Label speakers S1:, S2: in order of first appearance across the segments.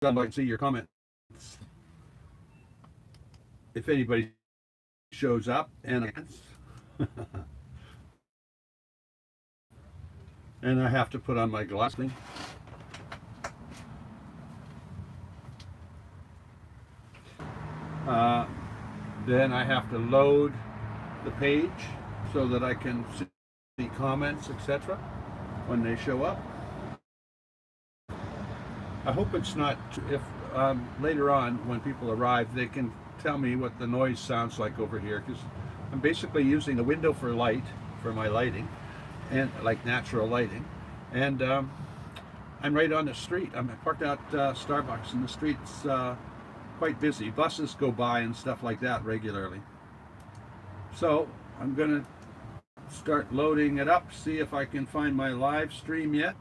S1: I'd like to see your comments. If anybody shows up, and and I have to put on my glasses. Then I have to load the page so that I can see comments, etc. when they show up. I hope it's not, if later on when people arrive, they can tell me what the noise sounds like over here, because I'm basically using the window for light, for my lighting, and like natural lighting, and I'm right on the street. I'm parked at Starbucks, and the street's quite busy. Buses go by and stuff like that regularly. So I'm gonna start loading it up, see if I can find my live stream yet.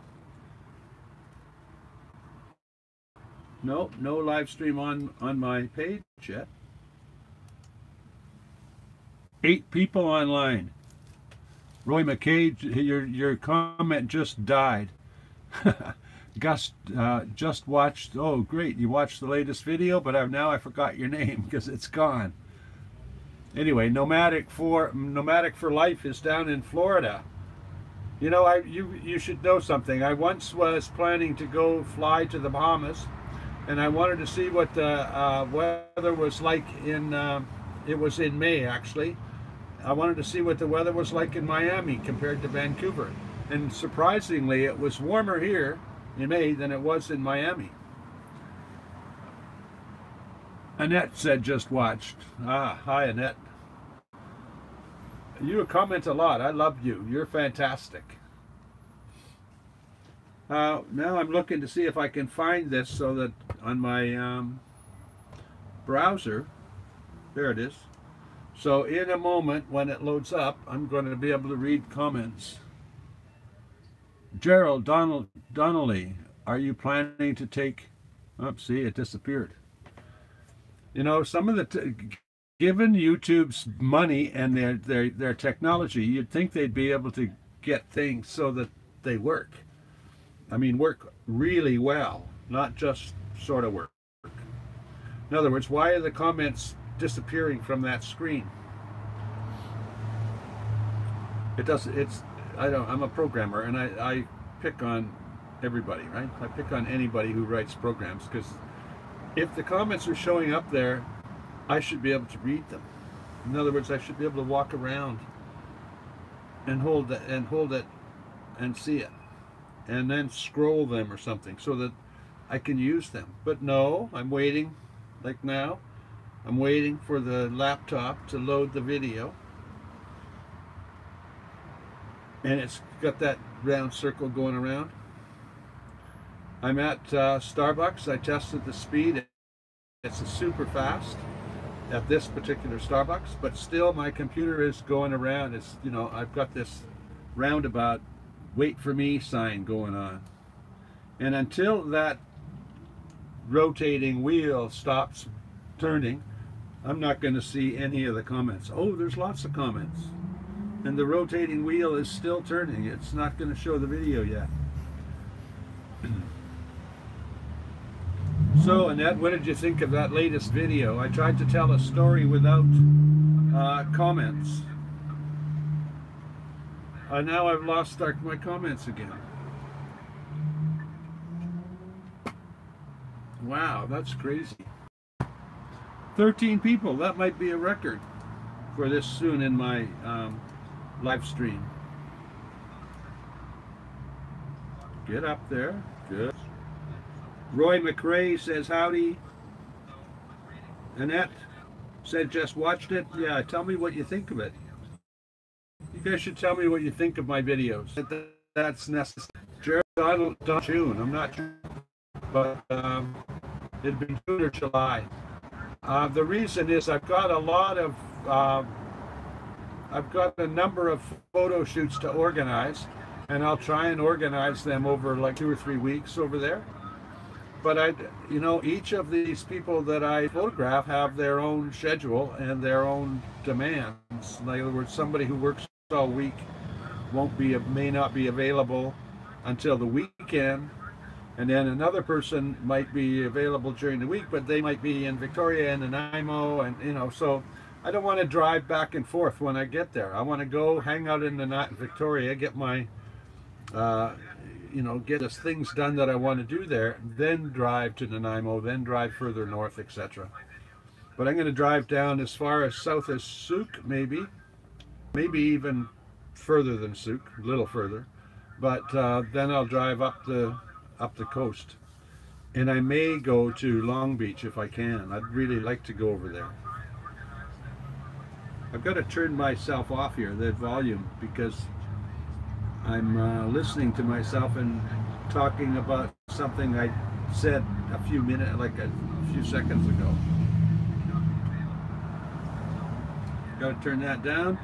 S1: No live stream on my page yet. 8 people online. Roy McKay, your comment just died. Gus just watched. Oh, great! You watched the latest video, but now I forgot your name because it's gone. Anyway, Nomadic for Life is down in Florida. You know, you should know something. I once was planning to go fly to the Bahamas, and I wanted to see what the weather was like in. It was in May, actually. I wanted to see what the weather was like in Miami compared to Vancouver, and surprisingly, it was warmer here in May than it was in Miami. Annette said just watched. Hi Annette. You comment a lot. I love you. You're fantastic. Now I'm looking to see if I can find this so that on my browser, there it is. So in a moment when it loads up, I'm going to be able to read comments. Gerald Donnelly, are you planning to take... Oh, see, it disappeared. You know, some of the... Given YouTube's money and their technology, you'd think they'd be able to get things so that they work. I mean, work really well, not just sort of work. In other words, why are the comments disappearing from that screen? I'm a programmer, and I pick on everybody, right? I pick on anybody who writes programs, because if the comments are showing up there, I should be able to read them. In other words, I should be able to walk around and hold it and see it, and then scroll them or something so that I can use them. But no, I'm waiting, like now, I'm waiting for the laptop to load the video, and it's got that round circle going around. I'm at Starbucks. I tested the speed. It's super fast at this particular Starbucks, but still my computer is going around. It's, you know, I've got this roundabout wait for me sign going on, and until that rotating wheel stops turning, I'm not going to see any of the comments. Oh, there's lots of comments, and the rotating wheel is still turning. It's not going to show the video yet. So, Annette, what did you think of that latest video? I tried to tell a story without comments. Now I've lost my comments again. Wow, that's crazy. 13 people. That might be a record for this soon in my live stream. Get up there. Good. Roy McRae says howdy. Annette said just watched it. Yeah, tell me what you think of it. You guys should tell me what you think of my videos. That's necessary. Gerald June, I'm not sure, but it'd been June or July. The reason is I've got a number of photo shoots to organize, and I'll try and organize them over like 2 or 3 weeks over there. But you know, each of these people that I photograph have their own schedule and their own demands. In other words, somebody who works all week may not be available until the weekend, And then another person might be available during the week, but they might be in Victoria and Nanaimo, and you know, so I don't want to drive back and forth when I get there. I want to go hang out in the Victoria, get my, you know, get the things done that I want to do there, then drive to Nanaimo, then drive further north, etc. But I'm going to drive down as far as south as Souk, maybe even further than Souk, a little further. But then I'll drive up the coast, and I may go to Long Beach if I can. I'd really like to go over there. I've got to turn myself off here, the volume, because I'm listening to myself and talking about something I said a few seconds ago. Got to turn that down.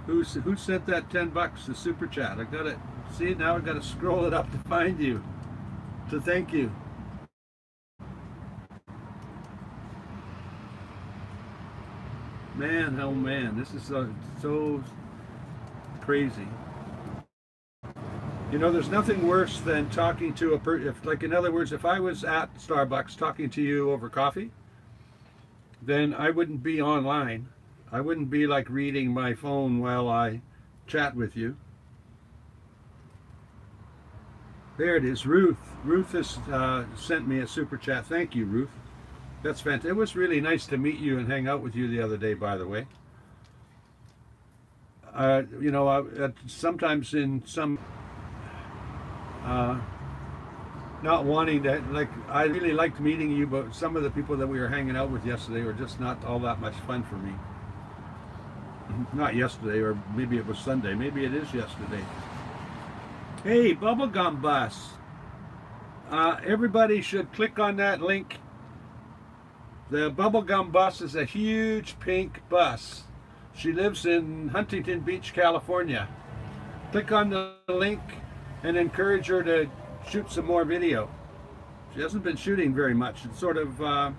S1: Who sent that $10, the super chat? I got it. See, now I've got to scroll it up to find you, to thank you. Man, oh man, this is so crazy. You know, there's nothing worse than talking to a person. Like, in other words, if I was at Starbucks talking to you over coffee, then I wouldn't be online. I wouldn't be like reading my phone while I chat with you. There it is, Ruth. Ruth has sent me a super chat. Thank you, Ruth. That's fantastic. It was really nice to meet you and hang out with you the other day, by the way. You know, sometimes in some not wanting to, like, I really liked meeting you, but some of the people that we were hanging out with yesterday were just not all that much fun for me. Not yesterday, or maybe it was Sunday. Maybe it is yesterday. Hey, Bubblegum Bus. Everybody should click on that link. The Bubblegum Bus is a huge pink bus. She lives in Huntington Beach, California. Click on the link and encourage her to shoot some more video. She hasn't been shooting very much. It's sort of,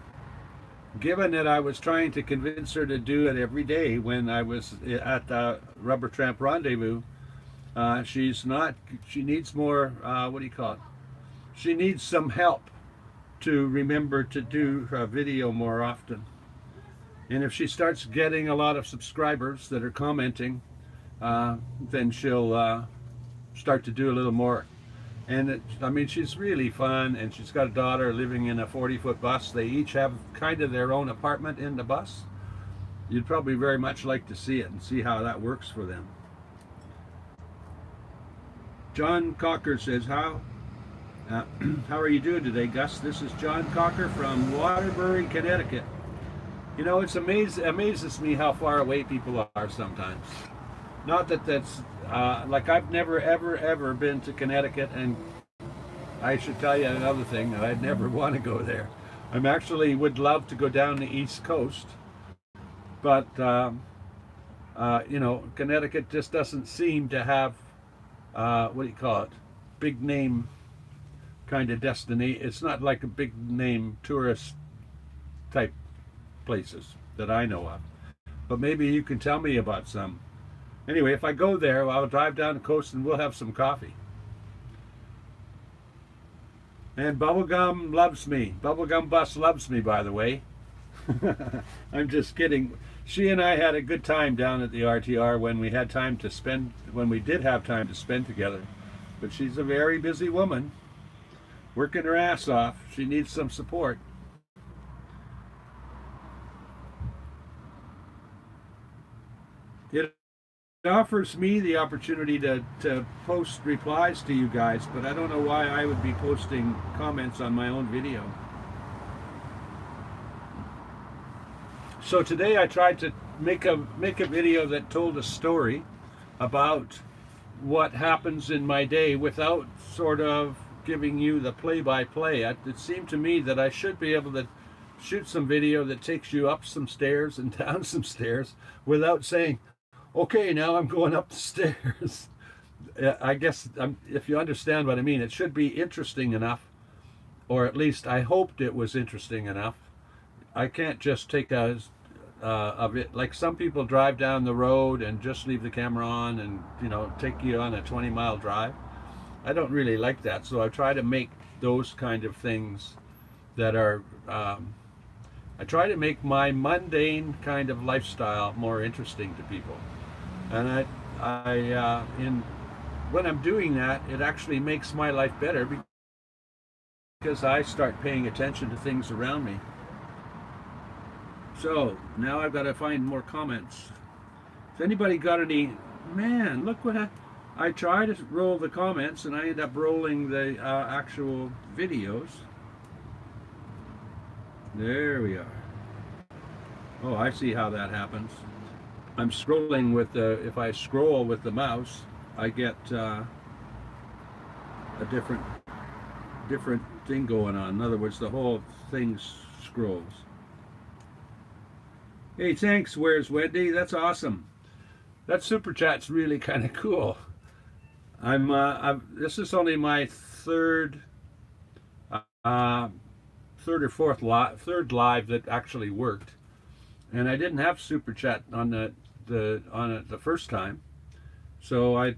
S1: given that I was trying to convince her to do it every day when I was at the Rubber Tramp Rendezvous, she's not, she needs more, what do you call it? She needs some help to remember to do her video more often. And if she starts getting a lot of subscribers that are commenting, then she'll start to do a little more. And I mean, she's really fun, and she's got a daughter living in a 40-foot bus. They each have kind of their own apartment in the bus. You'd probably very much like to see it and see how that works for them. John Cocker says, how are you doing today, Gus? This is John Cocker from Waterbury, Connecticut. You know, it amazes me how far away people are sometimes. Not that that's, like, I've never, ever been to Connecticut, and I should tell you another thing, that I'd never want to go there. I'm actually would love to go down the East Coast, but, you know, Connecticut just doesn't seem to have, what do you call it, big name kind of destiny. It's not like a big name tourist type places that I know of, but maybe you can tell me about some. Anyway, if I go there, I'll drive down the coast and we'll have some coffee. And Bubblegum loves me. Bubblegum Bus loves me, by the way. I'm just kidding. She and I had a good time down at the RTR when we had time to spend, when we did have time to spend together. But she's a very busy woman, working her ass off. She needs some support. It offers me the opportunity to post replies to you guys, but I don't know why I would be posting comments on my own video. So today I tried to make a video that told a story about what happens in my day without sort of giving you the play-by-play. It seemed to me that I should be able to shoot some video that takes you up some stairs and down some stairs without saying, okay, now I'm going up the stairs. I guess if you understand what I mean, it should be interesting enough, or at least I hoped it was interesting enough. I can't just take a bit, like some people drive down the road and just leave the camera on and, you know, take you on a 20-mile drive. I don't really like that. So I try to make those kind of things that are, I try to make my mundane kind of lifestyle more interesting to people. And when I'm doing that, it actually makes my life better because I start paying attention to things around me. So now I've got to find more comments. Has anybody got any? Man, look what I try to roll the comments and I end up rolling the actual videos. There we are. Oh, I see how that happens. I'm scrolling with the, if I scroll with the mouse, I get a different thing going on. In other words, the whole thing scrolls. Hey, thanks, Where's Wendy? That's awesome. That super chat's really kind of cool. This is only my third or third live that actually worked, and I didn't have super chat on it the first time, so it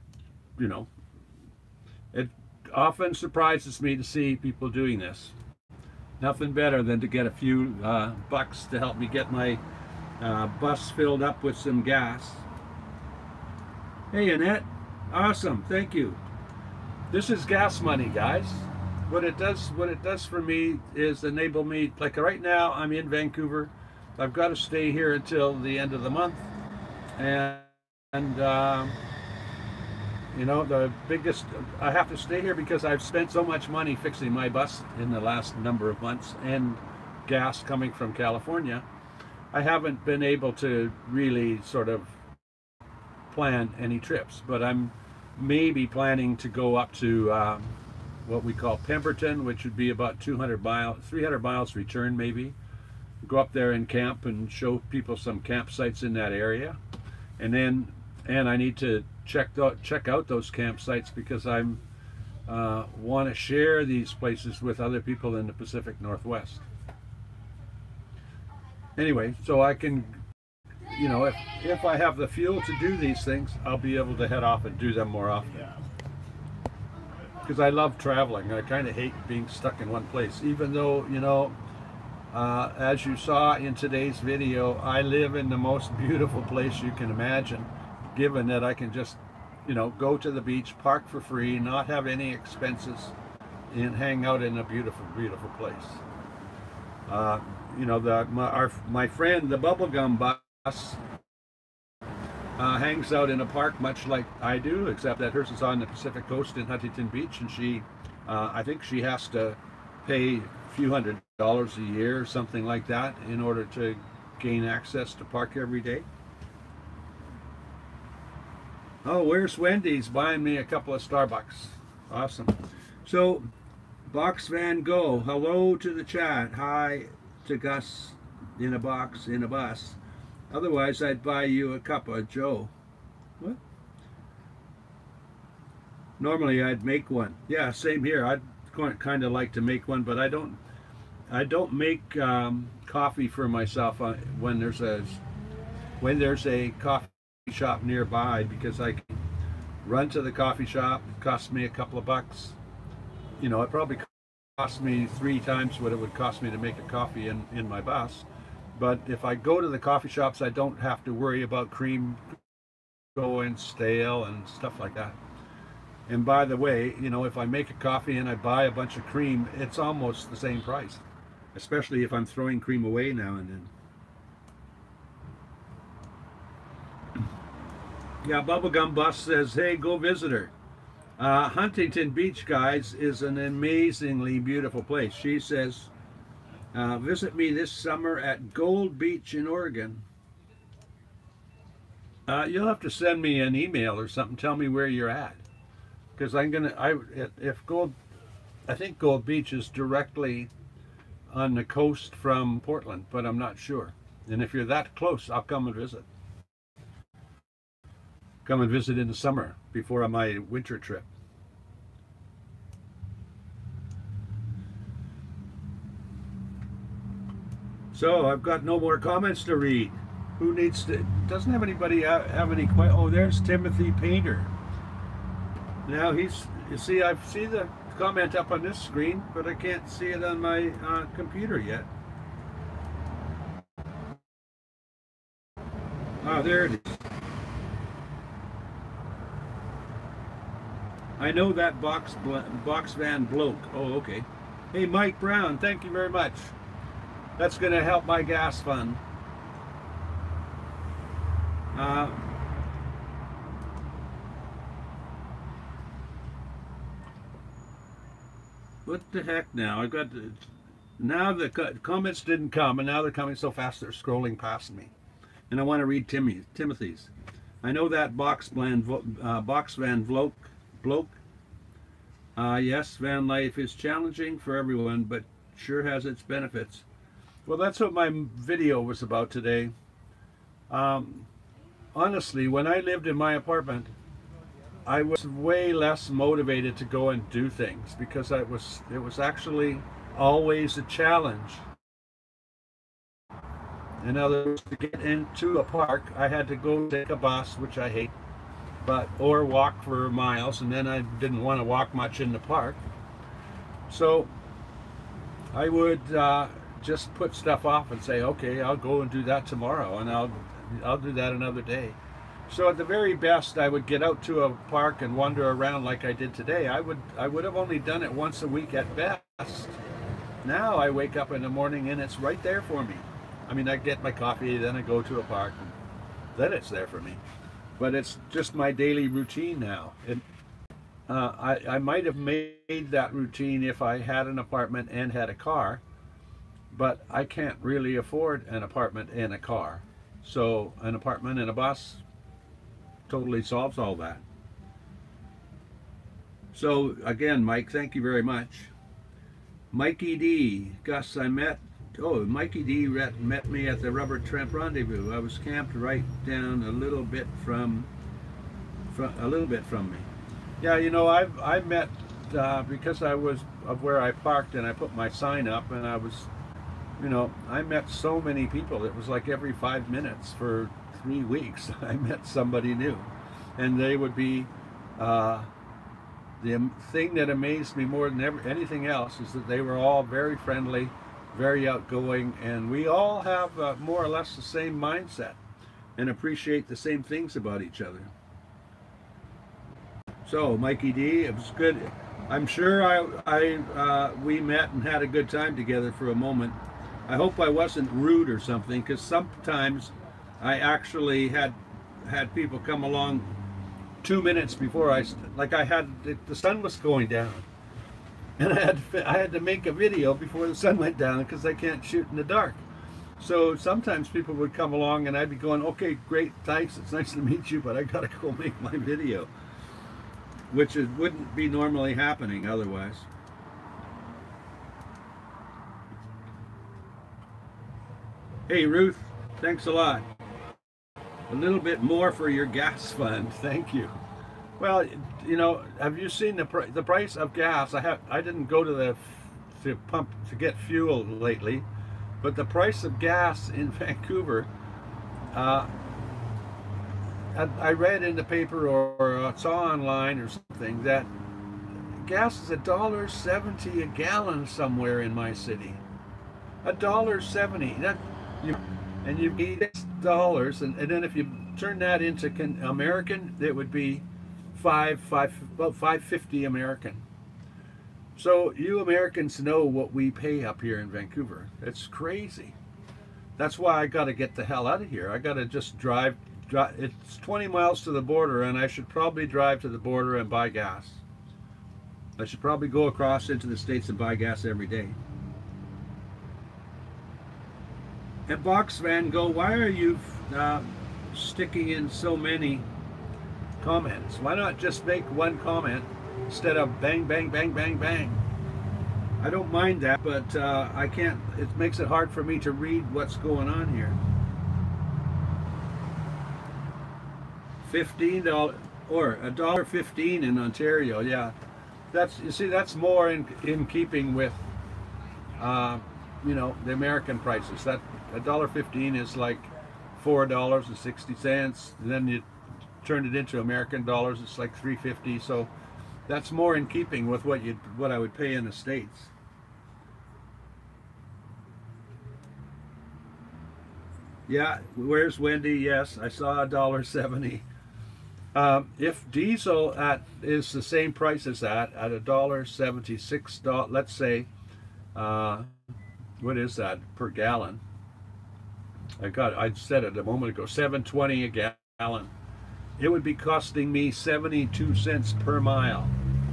S1: often surprises me to see people doing this. Nothing better than to get a few bucks to help me get my bus filled up with some gas. Hey Annette, awesome, thank you. This is gas money, guys. What it does for me is enable me, like right now I'm in Vancouver. I've got to stay here until the end of the month, and you know, I have to stay here because I've spent so much money fixing my bus in the last number of months, and gas coming from California. I haven't been able to really sort of plan any trips, but I'm maybe planning to go up to what we call Pemberton, which would be about 300 miles return maybe. Go up there and camp and show people some campsites in that area, and I need to check out those campsites because I'm want to share these places with other people in the Pacific Northwest. Anyway, so I can, you know, if I have the fuel to do these things, I'll be able to head off and do them more often. Because I love traveling. I kind of hate being stuck in one place, even though, you know, as you saw in today's video, I live in the most beautiful place you can imagine, given that I can just, you know, go to the beach, park for free, not have any expenses, and hang out in a beautiful, beautiful place. You know, my friend, the bubblegum bus, hangs out in a park much like I do, except that hers is on the Pacific Coast in Huntington Beach, and she, I think she has to pay a few $100s a year or something like that in order to gain access to park every day. Oh, where's Wendy's buying me a couple of Starbucks? Awesome. So, Box Van Go, hello to the chat. Hi to Gus in a box in a bus. Otherwise, I'd buy you a cup of Joe. What? Normally, I'd make one. Yeah, same here. I'd kind of like to make one, but I don't make coffee for myself when there's a coffee shop nearby, because I can run to the coffee shop. It costs me a couple of bucks. You know, it probably costs me 3 times what it would cost me to make a coffee in my bus. But if I go to the coffee shops, I don't have to worry about cream going stale and stuff like that. And by the way, you know, if I make a coffee and I buy a bunch of cream, it's almost the same price, especially if I'm throwing cream away now and then. Yeah, Bubblegum Bus says, hey, go visit her. Huntington Beach, guys, is an amazingly beautiful place. She says, visit me this summer at Gold Beach in Oregon. You'll have to send me an email or something. Tell me where you're at, because I think Gold Beach is directly on the coast from Portland, but I'm not sure. And if you're that close, I'll come and visit. Come and visit in the summer before my winter trip. So I've got no more comments to read. Who needs to? Doesn't have anybody have any questions? Oh, there's Timothy Painter. Now you see, I see the comment up on this screen, but I can't see it on my computer yet. Oh, there it is. I know that box van bloke. Oh, okay. Hey, Mike Brown, thank you very much. That's going to help my gas fund. What the heck now? I got now the comments didn't come, and now they're coming so fast they're scrolling past me. And I want to read Timothy's. I know that box van bloke. Yes, van life is challenging for everyone, but sure has its benefits. Well, that's what my video was about today. Honestly, when I lived in my apartment, I was way less motivated to go and do things because it was actually always a challenge. In other words, to get into a park, I had to go take a bus, which I hate, or walk for miles, and then I didn't want to walk much in the park. So I would just put stuff off and say, okay, I'll go and do that tomorrow, and I'll do that another day. So at the very best, I would get out to a park and wander around like I did today. I would have only done it once a week at best. Now I wake up in the morning and it's right there for me. I mean, I get my coffee, then I go to a park, and then it's there for me. But it's just my daily routine now. I might have made that routine if I had an apartment and had a car, but I can't really afford an apartment and a car. So an apartment and a bus totally solves all that. So again, Mike, thank you very much. Mikey D, Gus, Mikey D met me at the Rubber Tramp Rendezvous. I was camped right down a little bit from me. Yeah, you know, I met because I was of where I parked and I put my sign up, and I was, you know, I met so many people. It was like every 5 minutes for 3 weeks I met somebody new, and they would be the thing that amazed me more than anything else is that they were all very friendly, very outgoing, and we all have more or less the same mindset and appreciate the same things about each other. So Mikey D, it was good. I'm sure we met and had a good time together for a moment. I hope I wasn't rude or something, because sometimes I actually had people come along 2 minutes before the sun was going down, and I had to make a video before the sun went down because I can't shoot in the dark. So sometimes people would come along and I'd be going, okay, great, thanks, it's nice to meet you, but I gotta go make my video, which wouldn't be normally happening otherwise. Hey Ruth, thanks a lot. A little bit more for your gas fund, thank you. Well, you know, have you seen the price of gas? I didn't go to the pump to get fuel lately, but the price of gas in Vancouver, I read in the paper or saw online or something that gas is $1.70 a gallon somewhere in my city. $1.70. And you pay $6, and then if you turn that into American, it would be about $5.50 American. So you Americans know what we pay up here in Vancouver. It's crazy. That's why I got to get the hell out of here. I got to just drive. It's 20 miles to the border, and I should probably drive to the border and buy gas. I should probably go across into the States and buy gas every day. And Box Van Go, why are you sticking in so many comments? Why not just make one comment instead of bang, bang, bang, bang, bang? I don't mind that, but I can't, it makes it hard for me to read what's going on here. $15 or $1.15 in Ontario, yeah. That's, you see, that's more in keeping with you know, the American prices. That $1.15 is like $4.60, and then you turn it into American dollars, it's like $3.50. So That's more in keeping with what I would pay in the States. Yeah, where's Wendy? Yes, I saw $1.70. If diesel is the same price as that at $1.76, let's say, uh, what is that per gallon? I said it a moment ago, 7.20 a gallon. It would be costing me 72 cents per mile,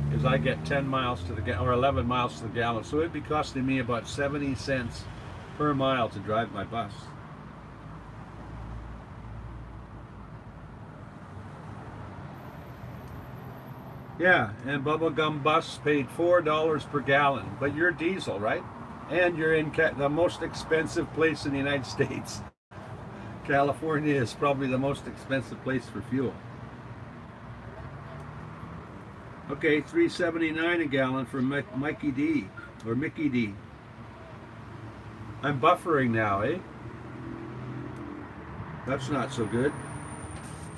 S1: because I get 10 miles to the or 11 miles to the gallon. So it'd be costing me about 70 cents per mile to drive my bus. Yeah, and Bubblegum Bus paid $4 per gallon, but you're diesel, right? And you're in the most expensive place in the United States. California is probably the most expensive place for fuel. Okay, $3.79 a gallon for Mikey D, or Mickey D. I'm buffering now, eh? That's not so good.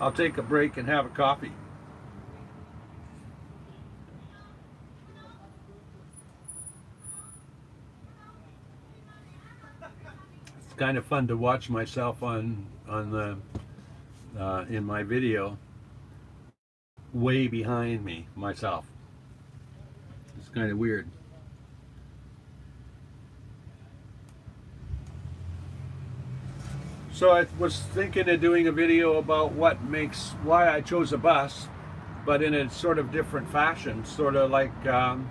S1: I'll take a break and have a coffee. It's kind of fun to watch myself on the in my video, way behind me myself. It's kind of weird. So I was thinking of doing a video about why I chose a bus, but in a sort of different fashion, sort of like how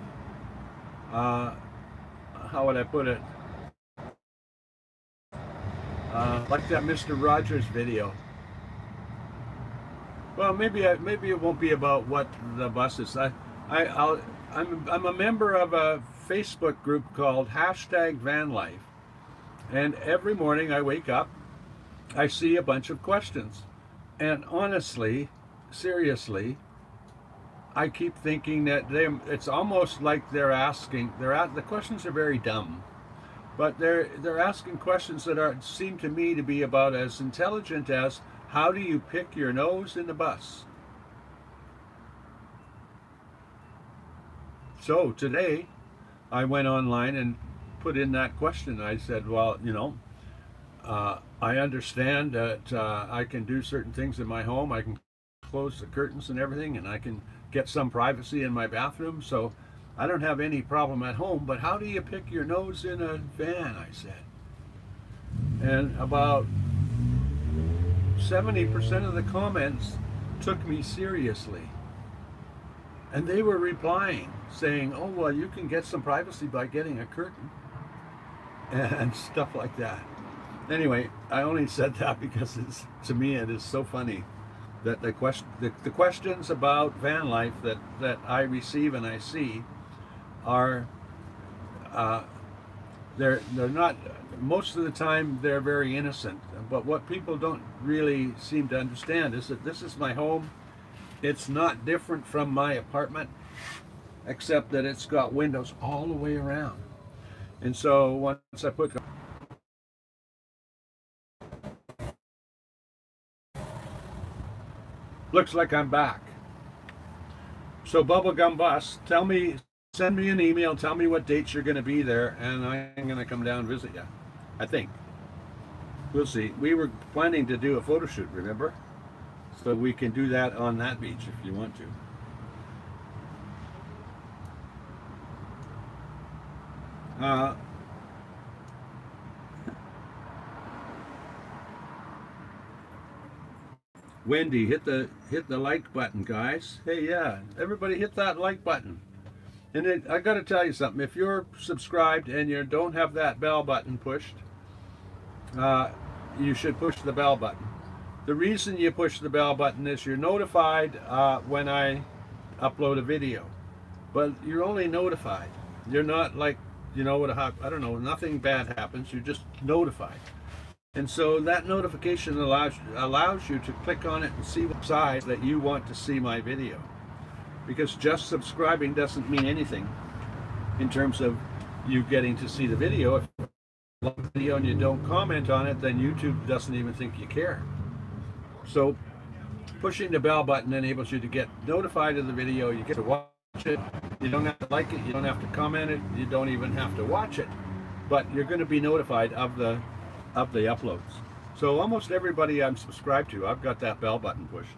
S1: would I put it? Like that Mr. Rogers video. Well, maybe it won't be about what the bus is. I'm a member of a Facebook group called #vanlife, and every morning I wake up, I see a bunch of questions, and honestly, seriously, I keep thinking that it's almost like the questions are very dumb. But they're asking questions that seem to me to be about as intelligent as, how do you pick your nose in the bus? So today I went online and put in that question. I said, well, I understand that I can do certain things in my home. I can close the curtains and everything, and I can get some privacy in my bathroom. So I don't have any problem at home, but how do you pick your nose in a van, I said. And about 70% of the comments took me seriously. And they were replying, saying, oh, well, you can get some privacy by getting a curtain, and stuff like that. Anyway, I only said that because to me it is so funny that the questions about van life that I receive and I see are they're not, most of the time they're very innocent, but what people don't really seem to understand is that this is my home. It's not different from my apartment, except that it's got windows all the way around. And so once I put looks like I'm back. So Bubblegum Bus, send me an email, tell me what dates you're going to be there, and I'm going to come down and visit you. I think. We'll see. We were planning to do a photo shoot, remember? So we can do that on that beach if you want to. Wendy, hit the like button, guys. Hey, yeah, everybody hit that like button. And I got to tell you something. If you're subscribed and you don't have that bell button pushed, you should push the bell button. The reason you push the bell button is you're notified when I upload a video, but you're only notified. You're not like, I don't know, nothing bad happens. You're just notified. And so that notification allows you to click on it and see what side that you want to see my video. Because just subscribing doesn't mean anything in terms of you getting to see the video. If you like the video and you don't comment on it, then YouTube doesn't even think you care. So pushing the bell button enables you to get notified of the video. You get to watch watch it. You don't have to like it. You don't have to comment it. You don't even have to watch it. But you're going to be notified of the uploads. So almost everybody I'm subscribed to, I've got that bell button pushed.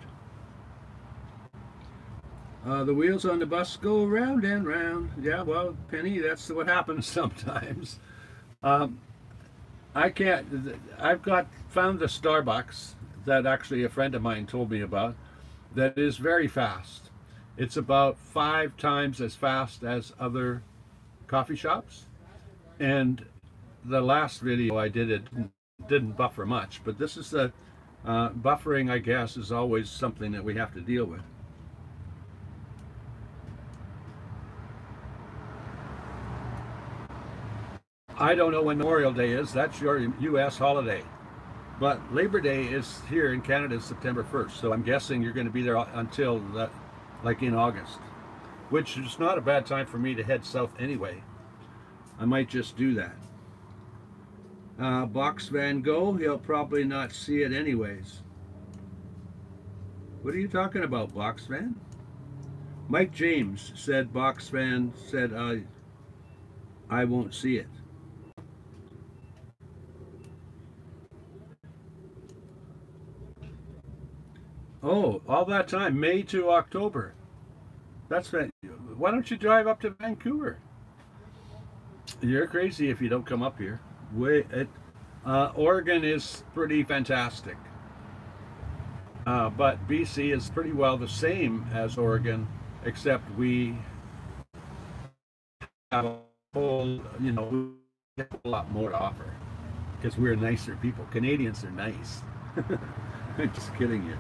S1: The wheels on the bus go round and round. Yeah, well, Penny, that's what happens sometimes. I've found the Starbucks that actually a friend of mine told me about that is very fast. It's about 5 times as fast as other coffee shops. And the last video I did, it didn't buffer much, but this is the buffering, I guess, is always something that we have to deal with. I don't know when Memorial Day is. That's your U.S. holiday. But Labor Day is here in Canada, September 1st. So I'm guessing you're going to be there until that, like in August, which is not a bad time for me to head south anyway. I might just do that. Box Van Gogh, he'll probably not see it anyways. What are you talking about, Box Van? Mike James said Box Van said I won't see it. Oh, all that time, May to October. That's right. Why don't you drive up to Vancouver? You're crazy if you don't come up here. Oregon is pretty fantastic. But BC is pretty well the same as Oregon, except we have a whole, we have a lot more to offer because we're nicer people. Canadians are nice. I'm just kidding you.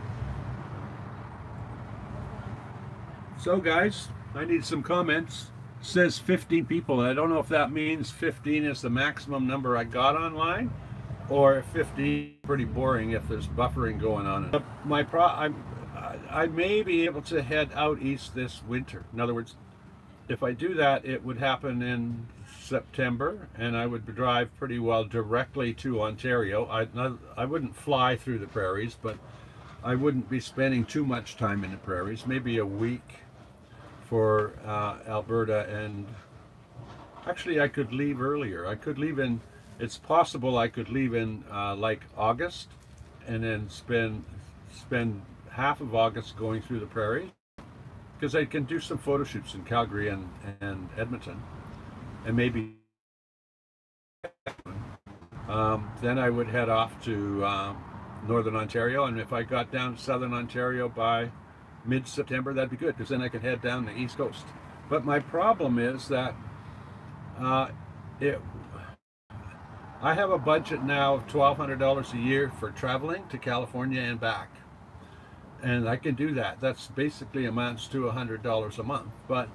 S1: So guys, I need some comments. It says 15 people. I don't know if that means 15 is the maximum number I got online, or 15 pretty boring if there's buffering going on. I may be able to head out east this winter. In other words, if I do that, it would happen in September, and I would drive pretty well directly to Ontario. I wouldn't fly through the prairies, but I wouldn't be spending too much time in the prairies. Maybe a week for Alberta, and actually I could leave earlier. I could leave in, it's possible I could leave in like August, and then spend half of August going through the prairie, because I can do some photo shoots in Calgary and Edmonton, and maybe then I would head off to Northern Ontario, and if I got down to Southern Ontario by mid-September, that'd be good, because then I could head down the East Coast. But my problem is that I have a budget now of $1,200 a year for traveling to California and back, and I can do that. That's basically amounts to $100 a month. But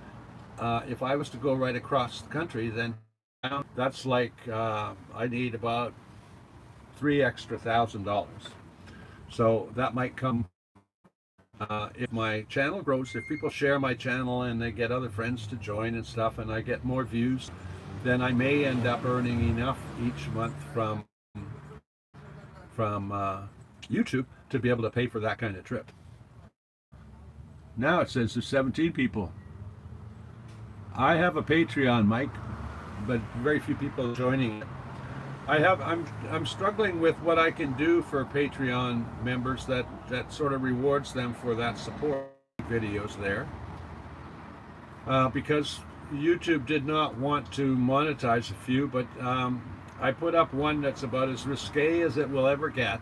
S1: if I was to go right across the country, then that's like I need about $3,000 extra. So that might come if my channel grows, if people share my channel and they get other friends to join and stuff, and I get more views, then I may end up earning enough each month from YouTube to be able to pay for that kind of trip. Now it says there's 17 people. I have a Patreon, Mike, but very few people are joining it. I'm struggling with what I can do for Patreon members that sort of rewards them for that support videos there, because YouTube did not want to monetize a few, but I put up one that's about as risque as it will ever get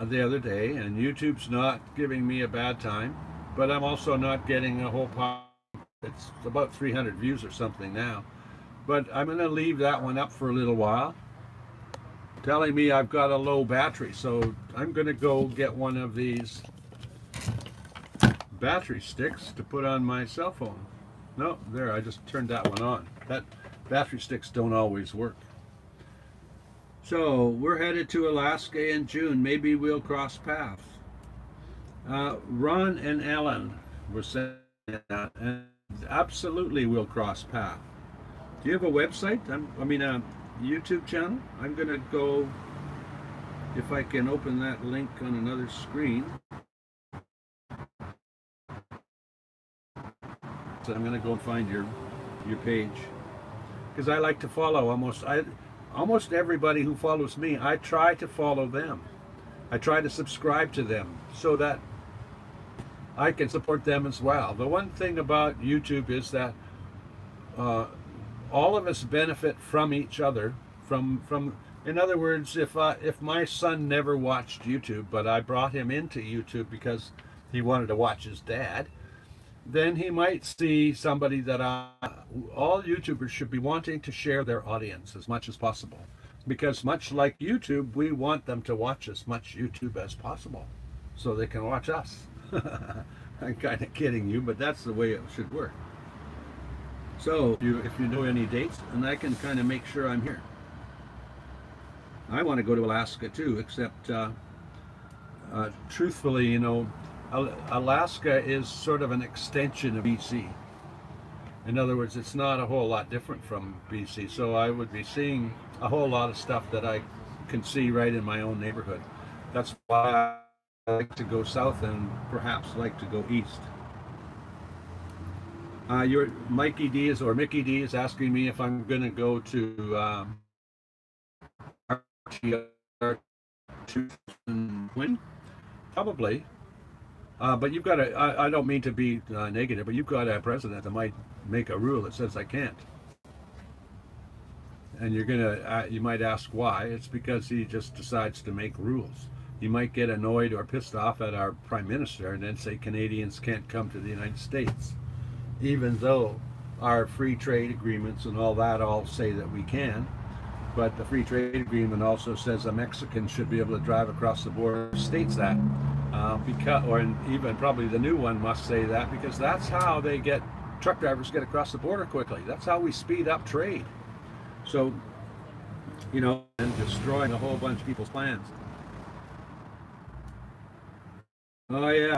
S1: the other day, and YouTube's not giving me a bad time, but I'm also not getting a whole pile. It's about 300 views or something now. But I'm going to leave that one up for a little while, telling me I've got a low battery. So I'm going to go get one of these battery sticks to put on my cell phone. No, there, I just turned that one on. That battery sticks don't always work. So we're headed to Alaska in June. Maybe we'll cross paths. Ron and Ellen were saying that, and absolutely we'll cross paths. Do you have a website? I mean a YouTube channel? I'm gonna go, if I can open that link on another screen. So I'm going to go and find your page, because I like to follow almost everybody who follows me. I try to follow them. I try to subscribe to them so that I can support them as well. The one thing about YouTube is that all of us benefit from each other. In other words, if my son never watched YouTube, but I brought him into YouTube because he wanted to watch his dad, then he might see somebody that all YouTubers should be wanting to share their audience as much as possible. Because much like YouTube, we want them to watch as much YouTube as possible so they can watch us. I'm kind of kidding you, but that's the way it should work. So if you know any dates, and I can kind of make sure I'm here. I want to go to Alaska too, except truthfully, you know, Alaska is sort of an extension of BC. In other words, it's not a whole lot different from BC, so I would be seeing a whole lot of stuff that I can see right in my own neighborhood. That's why I like to go south and perhaps like to go east. Your Mikey D is, or Mickey D is asking me if I'm going to go to RTR to win. Probably. But you've got I don't mean to be negative, but you've got a president that might make a rule that says I can't. And you're gonna, you might ask why. It's because he just decides to make rules. You might get annoyed or pissed off at our prime minister and then say Canadians can't come to the United States, even though our free trade agreements and all that all say that we can. But the free trade agreement also says a Mexican should be able to drive across the border, states that. Or even probably the new one must say that, because that's how truck drivers get across the border quickly. That's how we speed up trade. So, you know, and destroying a whole bunch of people's plans. Oh yeah,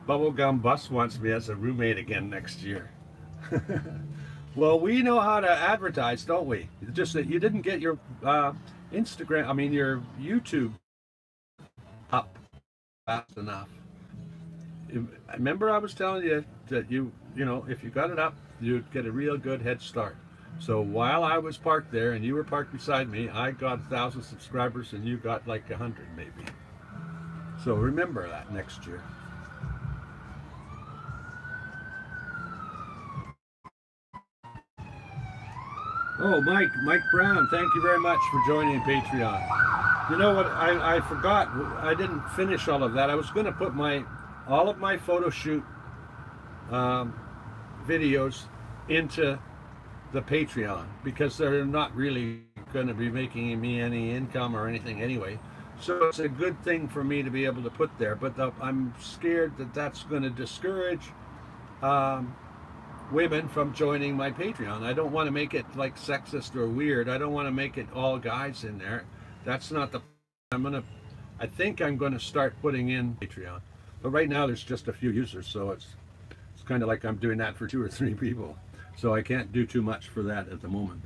S1: Bubblegum Bus wants me as a roommate again next year. Well, we know how to advertise, don't we? It's just that you didn't get your your YouTube up fast enough. Remember I was telling you that you know, if you got it up, you'd get a real good head start. So while I was parked there and you were parked beside me, I got 1,000 subscribers and you got like 100 maybe. So remember that next year. Oh, Mike Brown, thank you very much for joining Patreon. You know what, I forgot, I didn't finish all of that. I was going to put all of my photo shoot videos into the Patreon, because they're not really going to be making me any income or anything anyway. So it's a good thing for me to be able to put there, but I'm scared that that's going to discourage women from joining my Patreon. I don't want to make it like sexist or weird. I don't want to make it all guys in there. That's not the. I think I'm going to start putting in Patreon, but right now there's just a few users, so it's kind of like I'm doing that for 2 or 3 people. So I can't do too much for that at the moment.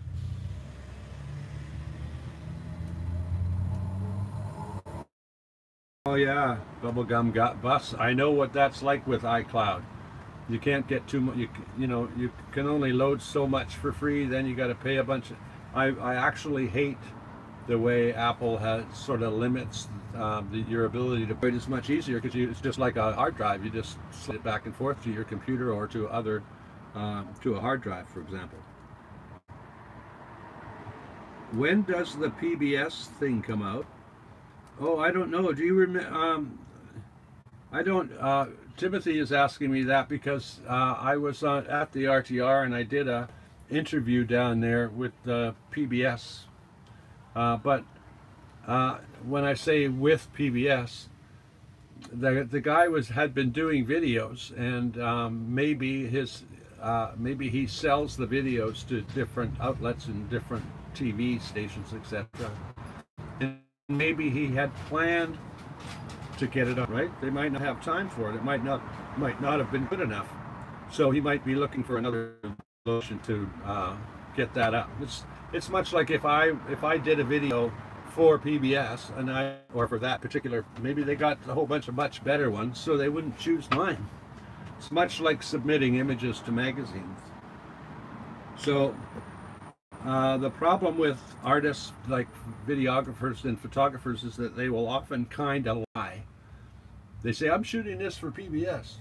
S1: Oh yeah, Bubblegum Bus. I know what that's like with iCloud. You can't get too much. You know, you can only load so much for free. Then you got to pay a bunch of. I actually hate the way Apple has sort of limits your ability to put it. Is much easier because it's just like a hard drive. You just slide it back and forth to your computer or to other. To a hard drive, for example. When does the PBS thing come out? Oh, I don't know. Do you remember? I don't. Timothy is asking me that because I was at the RTR and I did a interview down there with the PBS. But when I say with PBS, the guy had been doing videos, and maybe he sells the videos to different outlets and different TV stations, etc. And maybe he had planned to get it up, right? They might not have time for it. It might not have been good enough. So he might be looking for another solution to get that up. It's much like if I did a video for PBS or for that particular, maybe they got a whole bunch of much better ones, so they wouldn't choose mine. It's much like submitting images to magazines. So the problem with artists like videographers and photographers is that they will often kind of lie. They say, I'm shooting this for PBS.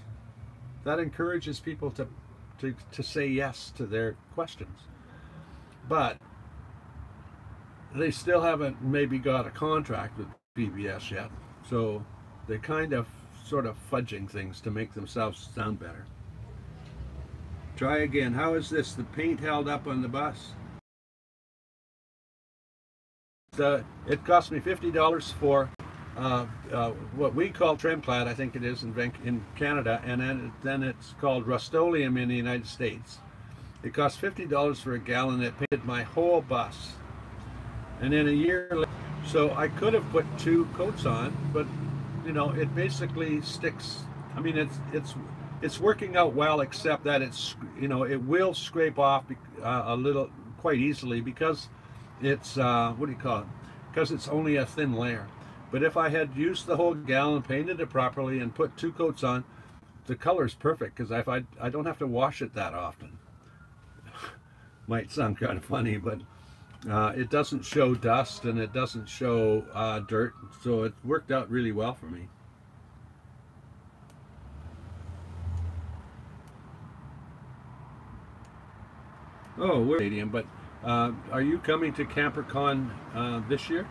S1: That encourages people to say yes to their questions. But they still haven't maybe got a contract with PBS yet. So they're kind of sort of fudging things to make themselves sound better. Try again. How is this? The paint held up on the bus? It cost me $50 for what we call trim clad, I think it is in Canada, and then it's called Rust-Oleum in the United States. It cost $50 for a gallon. It painted my whole bus. And then a year later, so I could have put 2 coats on, but you know, it basically sticks. I mean, it's working out well, except that it's, you know, it will scrape off a little quite easily because it's what do you call it? Because it's only a thin layer. But if I had used the whole gallon, painted it properly, and put 2 coats on, the color's perfect because I don't have to wash it that often. Might sound kind of funny, but it doesn't show dust and it doesn't show dirt, so it worked out really well for me. Oh, we're stadium, but are you coming to CamperCon this year?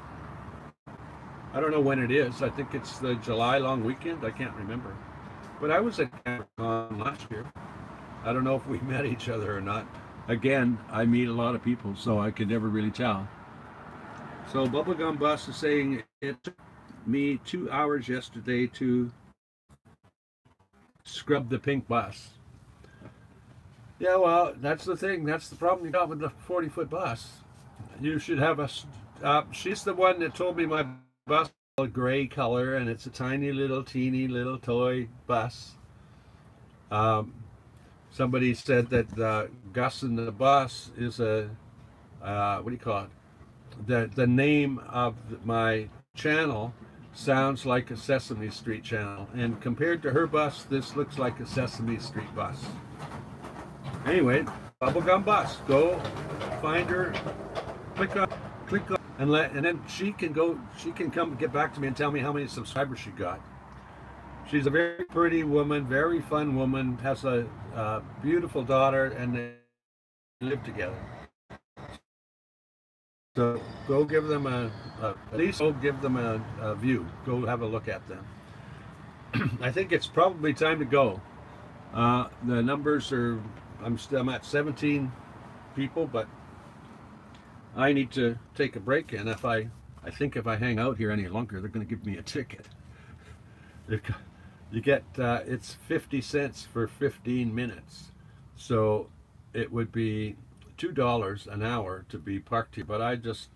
S1: I don't know when it is. I think it's the July long weekend. I can't remember. But I was at CamperCon last year. I don't know if we met each other or not. Again, I meet a lot of people, so I could never really tell. So Bubblegum Bus is saying it took me 2 hours yesterday to scrub the pink bus. Yeah, well, that's the thing. That's the problem you got with the 40-foot bus. You should have a... she's the one that told me my bus is a gray color, and it's a tiny little, teeny little toy bus. Somebody said that Gus in the Bus is a... what do you call it? The name of my channel sounds like a Sesame Street channel, and compared to her bus, this looks like a Sesame Street bus. Anyway, Bubblegum Bus. Go find her, click on, and then she can come get back to me and tell me how many subscribers she got. She's a very pretty woman, very fun woman, has a beautiful daughter, and they live together. So go give them at least go give them a view. Go have a look at them. I think it's probably time to go. The numbers are, I'm at 17 people, but I need to take a break, and I think if I hang out here any longer, they're going to give me a ticket. You get it's 50 cents for 15 minutes, so it would be $2 an hour to be parked here. But I just